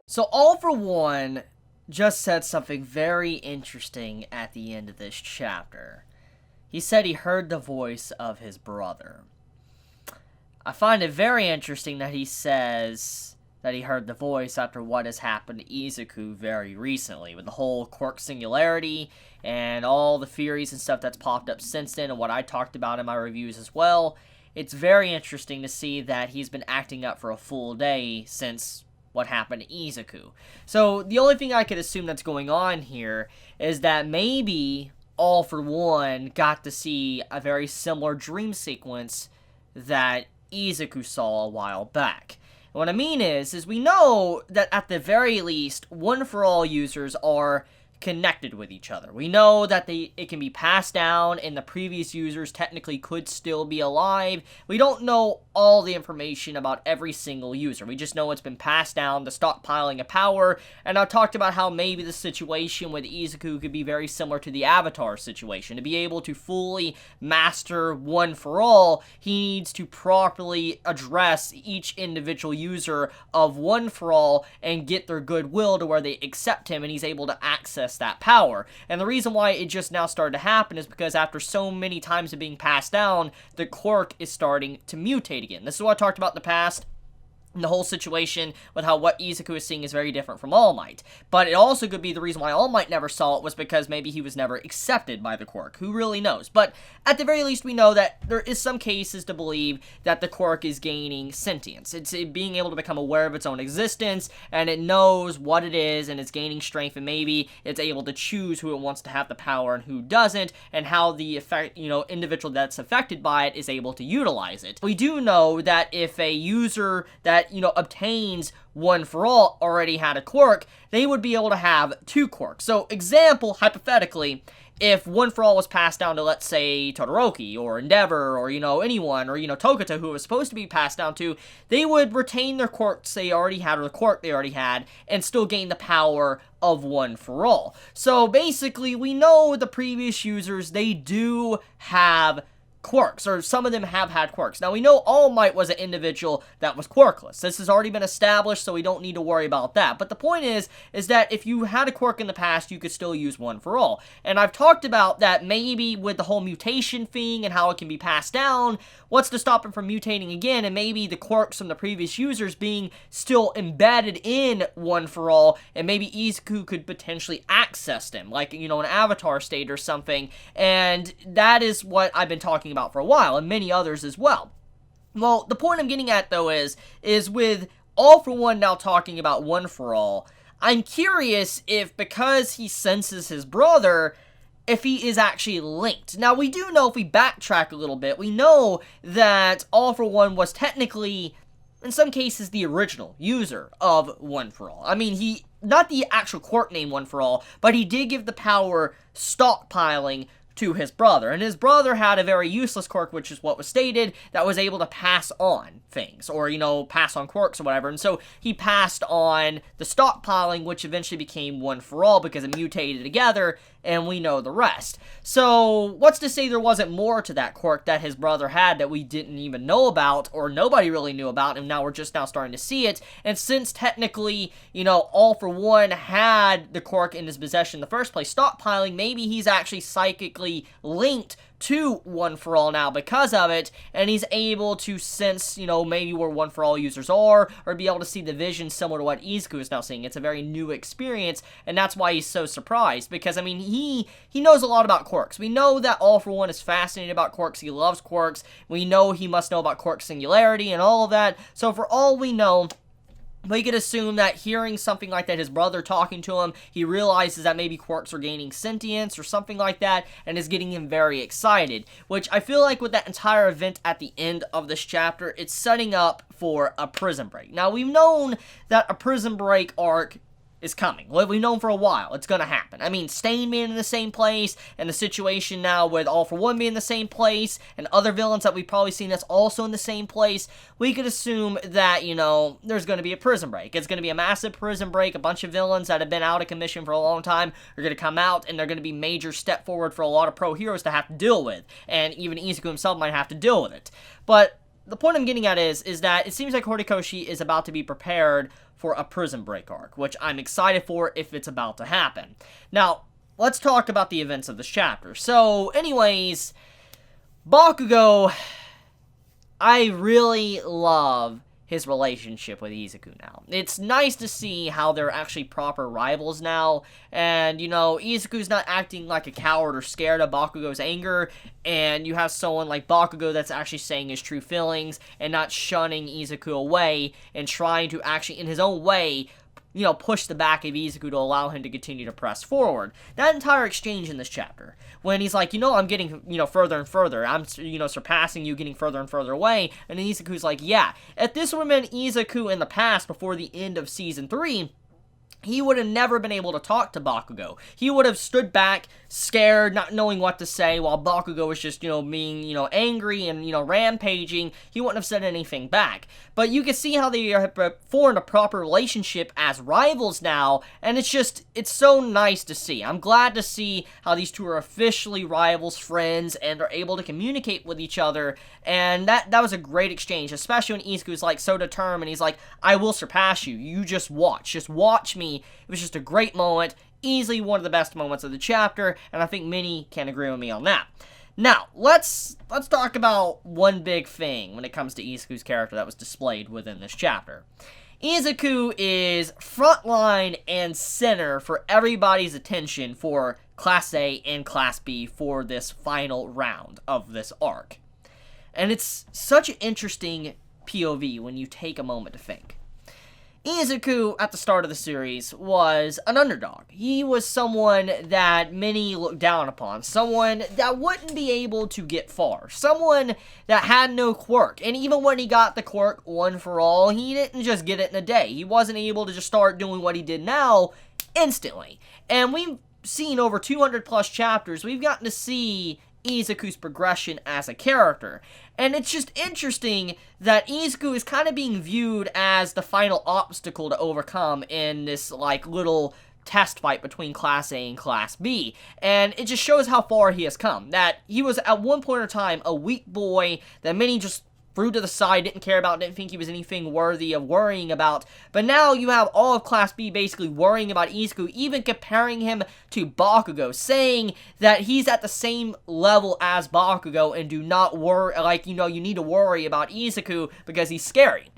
So All for One just said something very interesting at the end of this chapter. He said he heard the voice of his brother. I find it very interesting that he says that he heard the voice after what has happened to Izuku very recently, with the whole quirk singularity and all the theories and stuff that's popped up since then, and what I talked about in my reviews as well. It's very interesting to see that he's been acting up for a full day since what happened to Izuku. So the only thing I could assume that's going on here is that maybe All for One got to see a very similar dream sequence that Izuku saw a while back. And what I mean is we know that at the very least, One for All users are connected with each other. We know that it can be passed down, and the previous users technically could still be alive. We don't know all the information about every single user. We just know it's been passed down, the stockpiling of power, and I talked about how maybe the situation with Izuku could be very similar to the Avatar situation. To be able to fully master One for All, he needs to properly address each individual user of One for All and get their goodwill to where they accept him and he's able to access that power. And the reason why it just now started to happen is because after so many times of being passed down, the quirk is starting to mutate again. This is what I talked about in the past. The whole situation with how what Izuku is seeing is very different from All Might. But it also could be the reason why All Might never saw it was because maybe he was never accepted by the quirk. Who really knows? But at the very least, we know that there is some cases to believe that the quirk is gaining sentience. It's being able to become aware of its own existence, and it knows what it is, and it's gaining strength, and maybe it's able to choose who it wants to have the power and who doesn't, and how the individual that's affected by it is able to utilize it. We do know that if a user that obtains One for All already had a quirk, they would be able to have two quirks. So, example, hypothetically, if One for All was passed down to, let's say, Todoroki, or Endeavor, or, anyone, or, Togata, who it was supposed to be passed down to, they would retain their quirks they already had, or the quirk they already had, and still gain the power of One for All. So, basically, we know the previous users, they do have quirks, or some of them have had quirks. Now, we know All Might was an individual that was quirkless. This has already been established, so we don't need to worry about that. But the point is that if you had a quirk in the past, you could still use One for All. And I've talked about that maybe with the whole mutation thing and how it can be passed down, what's to stop it from mutating again, and maybe the quirks from the previous users being still embedded in One for All, and maybe Izuku could potentially access them, like, an Avatar state or something, and that is what I've been talking about for a while, and many others as well. Well, the point I'm getting at, though, is with All for One now talking about One for All, I'm curious if, because he senses his brother, if he is actually linked. Now, we do know, if we backtrack a little bit, we know that All for One was technically, in some cases, the original user of One for All. I mean, not the actual quirk name One for All, but he did give the power stockpiling to his brother, and his brother had a very useless quirk, which is what was stated, that was able to pass on things, or, pass on quirks or whatever, and so he passed on the stockpiling, which eventually became One for All, because it mutated together, and we know the rest. So, what's to say there wasn't more to that quirk that his brother had that we didn't even know about, or nobody really knew about, and now we're just now starting to see it, and since technically, All for One had the quirk in his possession in the first place, stockpiling, maybe he's actually psychically linked to One for All now because of it, and he's able to sense, maybe where One for All users are, or be able to see the vision similar to what Izuku is now seeing. It's a very new experience, and that's why he's so surprised, because, I mean, he knows a lot about quirks. We know that All for One is fascinated about quirks, he loves quirks, we know he must know about quirk singularity and all of that, so for all we know, we could assume that hearing something like that, his brother talking to him, he realizes that maybe quirks are gaining sentience or something like that, and is getting him very excited. Which I feel like with that entire event at the end of this chapter, it's setting up for a prison break. Now, we've known that a prison break arc is coming. Well, we've known for a while. It's gonna happen. I mean, Stain being in the same place, and the situation now with All for One being in the same place, and other villains that we've probably seen that's also in the same place, we could assume that, there's gonna be a prison break. It's gonna be a massive prison break. A bunch of villains that have been out of commission for a long time are gonna come out, and they're gonna be major step forward for a lot of pro heroes to have to deal with. And even Izuku himself might have to deal with it. But the point I'm getting at is that it seems like Horikoshi is about to be prepared for a prison break arc, which I'm excited for if it's about to happen. Now, let's talk about the events of this chapter. So, anyways, Bakugo, I really love his relationship with Izuku now. It's nice to see how they're actually proper rivals now, and, you know, Izuku's not acting like a coward or scared of Bakugo's anger, and you have someone like Bakugo that's actually saying his true feelings, and not shunning Izuku away, and trying to actually, in his own way, you know, push the back of Izuku to allow him to continue to press forward. That entire exchange in this chapter, when he's like, you know, I'm getting, you know, further and further, I'm, you know, surpassing you, getting further and further away, and then Izuku's like, yeah, if this would have been Izuku in the past, before the end of Season 3, he would have never been able to talk to Bakugo. He would have stood back, scared, not knowing what to say, while Bakugo was just, you know, being, you know, angry and, you know, rampaging. He wouldn't have said anything back. But you can see how they have formed a proper relationship as rivals now, and it's so nice to see. I'm glad to see how these two are officially rivals, friends, and are able to communicate with each other, and that was a great exchange, especially when Izuku's, like, so determined. He's like, I will surpass you. You just watch me. It was just a great moment, easily one of the best moments of the chapter, and I think many can agree with me on that. Now, let's talk about one big thing when it comes to Izuku's character that was displayed within this chapter. Izuku is frontline and center for everybody's attention for Class A and Class B for this final round of this arc. And it's such an interesting POV when you take a moment to think. Izuku, at the start of the series, was an underdog. He was someone that many looked down upon. Someone that wouldn't be able to get far. Someone that had no quirk. And even when he got the quirk One for All, he didn't just get it in a day. He wasn't able to just start doing what he did now instantly. And we've seen over 200 plus chapters, we've gotten to see Izuku's progression as a character. And it's just interesting that Izuku is kind of being viewed as the final obstacle to overcome in this, like, little test fight between Class A and Class B. And it just shows how far he has come. That he was, at one point in time, a weak boy that many just threw to the side, didn't care about, didn't think he was anything worthy of worrying about. But now you have all of Class B basically worrying about Izuku, even comparing him to Bakugo, saying that he's at the same level as Bakugo and do not worry, like, you know, you need to worry about Izuku because he's scary.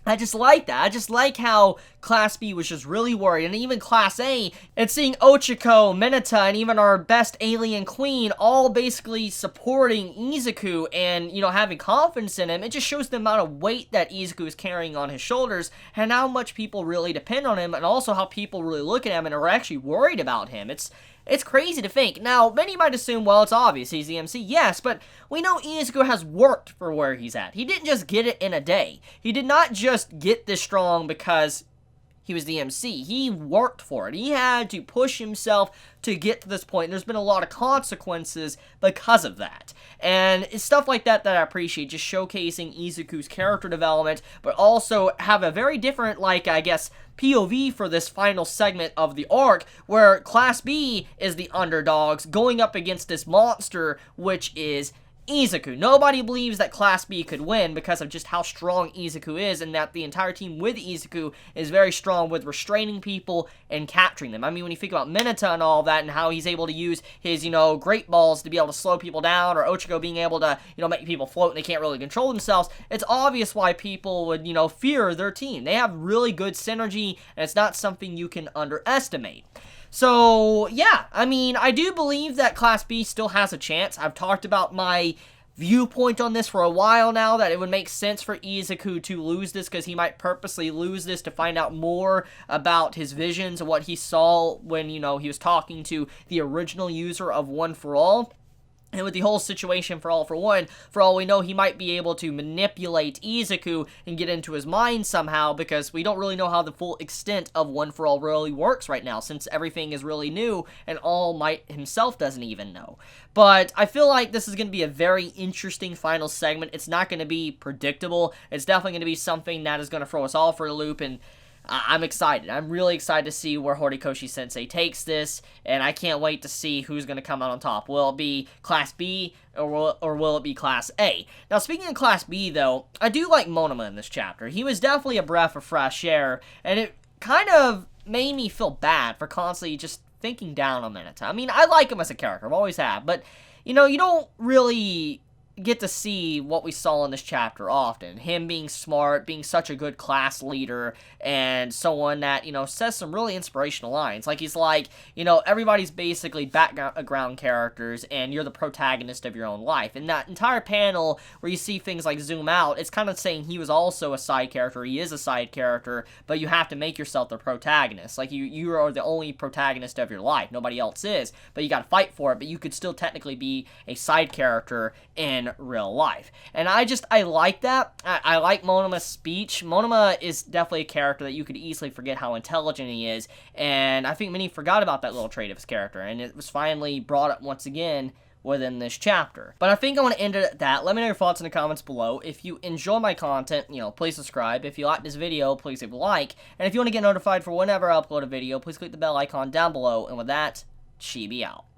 I just like that. I just like how Class B was just really worried, and even Class A, and seeing Ochako, Mineta, and even our best alien queen all basically supporting Izuku and, you know, having confidence in him. It just shows the amount of weight that Izuku is carrying on his shoulders, and how much people really depend on him, and also how people really look at him and are actually worried about him. It's crazy to think. Now, many might assume, well, it's obvious, he's the MC. Yes, but we know Izuku has worked for where he's at. He didn't just get it in a day. He did not just get this strong because he was the MC. He worked for it. He had to push himself to get to this point. And there's been a lot of consequences because of that. And it's stuff like that that I appreciate, just showcasing Izuku's character development, but also have a very different, like, I guess, POV for this final segment of the arc, where Class B is the underdogs going up against this monster, which is Izuku. Nobody believes that Class B could win because of just how strong Izuku is, and that the entire team with Izuku is very strong with restraining people and capturing them. I mean, when you think about Mineta and all that, and how he's able to use his, you know, great balls to be able to slow people down, or Ochako being able to, you know, make people float and they can't really control themselves, it's obvious why people would, you know, fear their team. They have really good synergy, and it's not something you can underestimate. So, yeah, I mean, I do believe that Class B still has a chance. I've talked about my viewpoint on this for a while now, that it would make sense for Izuku to lose this, because he might purposely lose this to find out more about his visions and what he saw when, you know, he was talking to the original user of One for All. And with the whole situation for all we know, he might be able to manipulate Izuku and get into his mind somehow, because we don't really know how the full extent of One for All really works right now, since everything is really new, and All Might himself doesn't even know. But I feel like this is going to be a very interesting final segment. It's not going to be predictable. It's definitely going to be something that is going to throw us all for a loop, and I'm excited. I'm really excited to see where Horikoshi Sensei takes this, and I can't wait to see who's going to come out on top. Will it be Class B, or will it be Class A? Now, speaking of Class B, though, I do like Monoma in this chapter. He was definitely a breath of fresh air, and it kind of made me feel bad for constantly just thinking down on Mineta. I mean, I like him as a character. I've always have, but, you know, you don't really get to see what we saw in this chapter often. Him being smart, being such a good class leader, and someone that, you know, says some really inspirational lines. Like, he's like, you know, everybody's basically background characters, and you're the protagonist of your own life. And that entire panel where you see things like zoom out, it's kind of saying he was also a side character, he is a side character, but you have to make yourself the protagonist. Like, you are the only protagonist of your life. Nobody else is, but you gotta fight for it, but you could still technically be a side character in real life. And I like that. I like Monoma's speech. Monoma is definitely a character that you could easily forget how intelligent he is, and I think many forgot about that little trait of his character, and it was finally brought up once again within this chapter. But I think I want to end it at that. Let me know your thoughts in the comments below. If you enjoy my content, you know, please subscribe. If you like this video, please leave a like. And if you want to get notified for whenever I upload a video, please click the bell icon down below. And with that, Chibi out.